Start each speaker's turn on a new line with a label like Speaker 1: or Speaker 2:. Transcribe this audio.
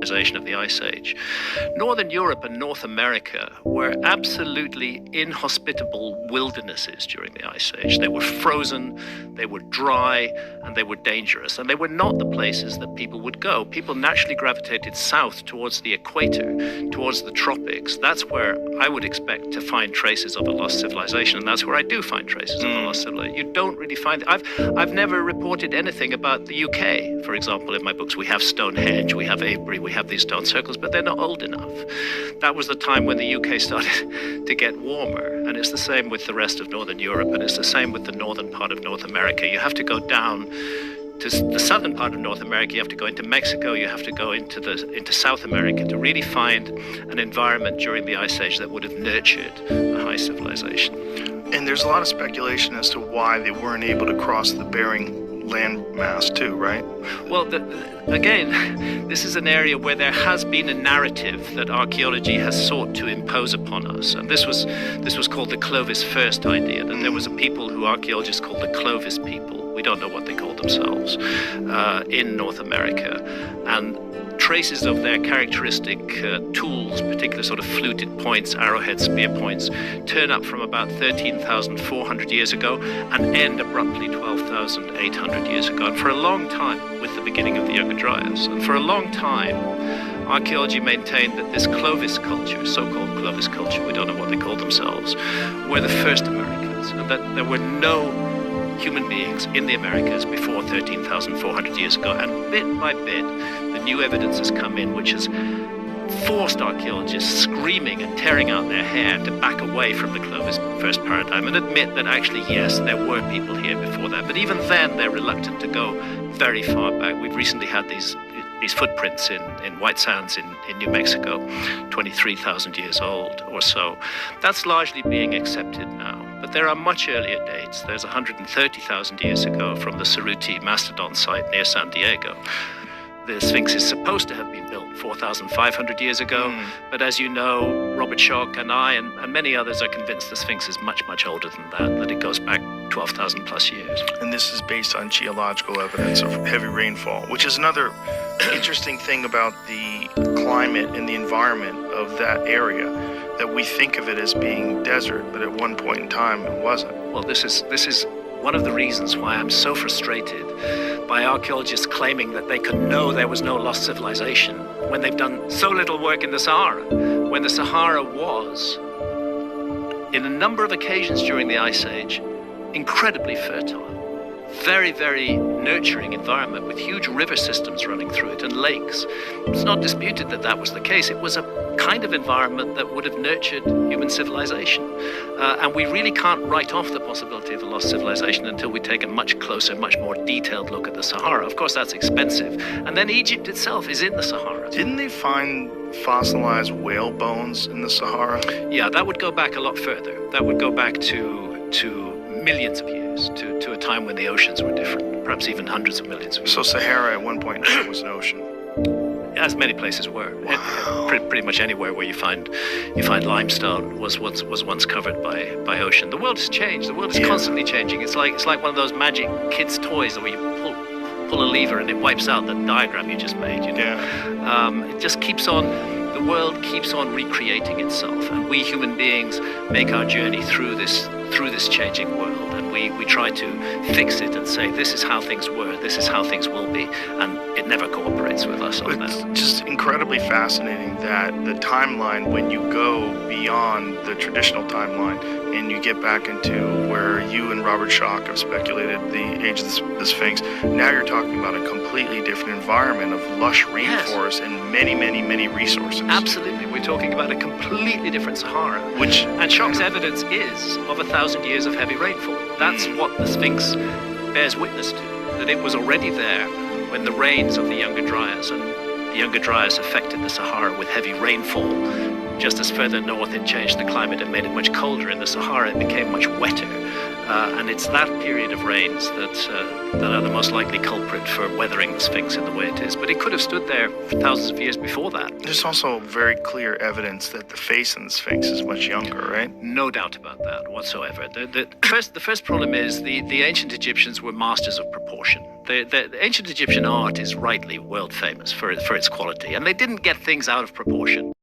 Speaker 1: civilization of the Ice Age. Northern Europe and North America were absolutely inhospitable wildernesses during the Ice Age. They were frozen, they were dry, and they were dangerous. And they were not the places that people would go. People naturally gravitated south towards the equator, towards the tropics. That's where I would expect to find traces of a lost civilization, and that's where I do find traces of a lost civilization. You don't really find it. I've never reported anything about the UK, for example, in my books. We have Stonehenge, we have Avebury, we have these stone circles, but they're not old enough. That was the time when the UK started to get warmer, and it's the same with the rest of Northern Europe, and it's the same with the northern part of North America. You have to go down to the southern part of North America, you have to go into Mexico, you have to go into South America to really find an environment during the Ice Age that would have nurtured a high civilization.
Speaker 2: And there's a lot of speculation as to why they weren't able to cross the Bering landmass too, right?
Speaker 1: Well, again, this is an area where there has been a narrative that archaeology has sought to impose upon us, and this was called the Clovis First idea, that there was a people who archaeologists called the Clovis people. We don't know what they called themselves in North America, and traces of their characteristic tools, particular sort of fluted points, arrowhead spear points, turn up from about 13,400 years ago and end abruptly 12,800 years ago. And for a long time, with the beginning of the Younger Dryas, and for a long time, archaeology maintained that this Clovis culture, so-called Clovis culture, we don't know what they called themselves, were the first Americans, and that there were no human beings in the Americas before 13,400 years ago. And bit by bit, the new evidence has come in, which has forced archaeologists screaming and tearing out their hair to back away from the Clovis First paradigm and admit that actually, yes, there were people here before that. But even then, they're reluctant to go very far back. We've recently had these footprints in White Sands in New Mexico, 23,000 years old or so. That's largely being accepted now. But there are much earlier dates. There's 130,000 years ago from the Cerruti Mastodon site near San Diego. The Sphinx is supposed to have been built 4,500 years ago, but as you know, Robert Schoch and I and many others are convinced the Sphinx is much, much older than that it goes back 12,000 plus years.
Speaker 2: And this is based on geological evidence of heavy rainfall, which is another interesting thing about the climate and the environment of that area, that we think of it as being desert, but at one point in time it wasn't.
Speaker 1: Well, this is one of the reasons why I'm so frustrated by archaeologists claiming that they could know there was no lost civilization when they've done so little work in the Sahara, when the Sahara was, in a number of occasions during the Ice Age, incredibly fertile. Very, very nurturing environment with huge river systems running through it and lakes. It's not disputed that that was the case. It was a kind of environment that would have nurtured human civilization. And we really can't write off the possibility of a lost civilization until we take a much closer, much more detailed look at the Sahara. Of course, that's expensive. And then Egypt itself is in the Sahara.
Speaker 2: Didn't they find fossilized whale bones in the Sahara?
Speaker 1: Yeah, that would go back a lot further. That would go back to millions of years, to a time when the oceans were different, perhaps even hundreds of millions of years.
Speaker 2: So Sahara at one point in time was an ocean?
Speaker 1: As many places were.
Speaker 2: Wow.
Speaker 1: Pretty much anywhere where you find limestone was once covered by ocean. The world has changed. The world is constantly changing. It's like one of those magic kids' toys where you pull a lever and it wipes out the diagram you just made. You know?
Speaker 2: Yeah.
Speaker 1: It just keeps on. The world keeps on recreating itself, and we human beings make our journey through this changing world, and we try to fix it and say this is how things were, this is how things will be, and it never cooperates with us on that.
Speaker 2: It's just incredibly fascinating that the timeline, when you go beyond the traditional timeline and you get back into where you and Robert Schoch have speculated the age of the Sphinx, now you're talking about a completely different environment of lush rainforest and many, many, many resources.
Speaker 1: Absolutely. We're talking about a completely different Sahara. And Schoch's evidence is of 1,000 years of heavy rainfall. That's what the Sphinx bears witness to, that it was already there when the rains of the Younger Dryas, and the Younger Dryas affected the Sahara with heavy rainfall. Just as further north it changed the climate and made it much colder in the Sahara, it became much wetter. And it's that period of rains that are the most likely culprit for weathering the Sphinx in the way it is. But it could have stood there for thousands of years before that.
Speaker 2: There's also very clear evidence that the face in the Sphinx is much younger, right?
Speaker 1: No doubt about that whatsoever. The first problem is the ancient Egyptians were masters of proportion. The ancient Egyptian art is rightly world famous for its quality, and they didn't get things out of proportion.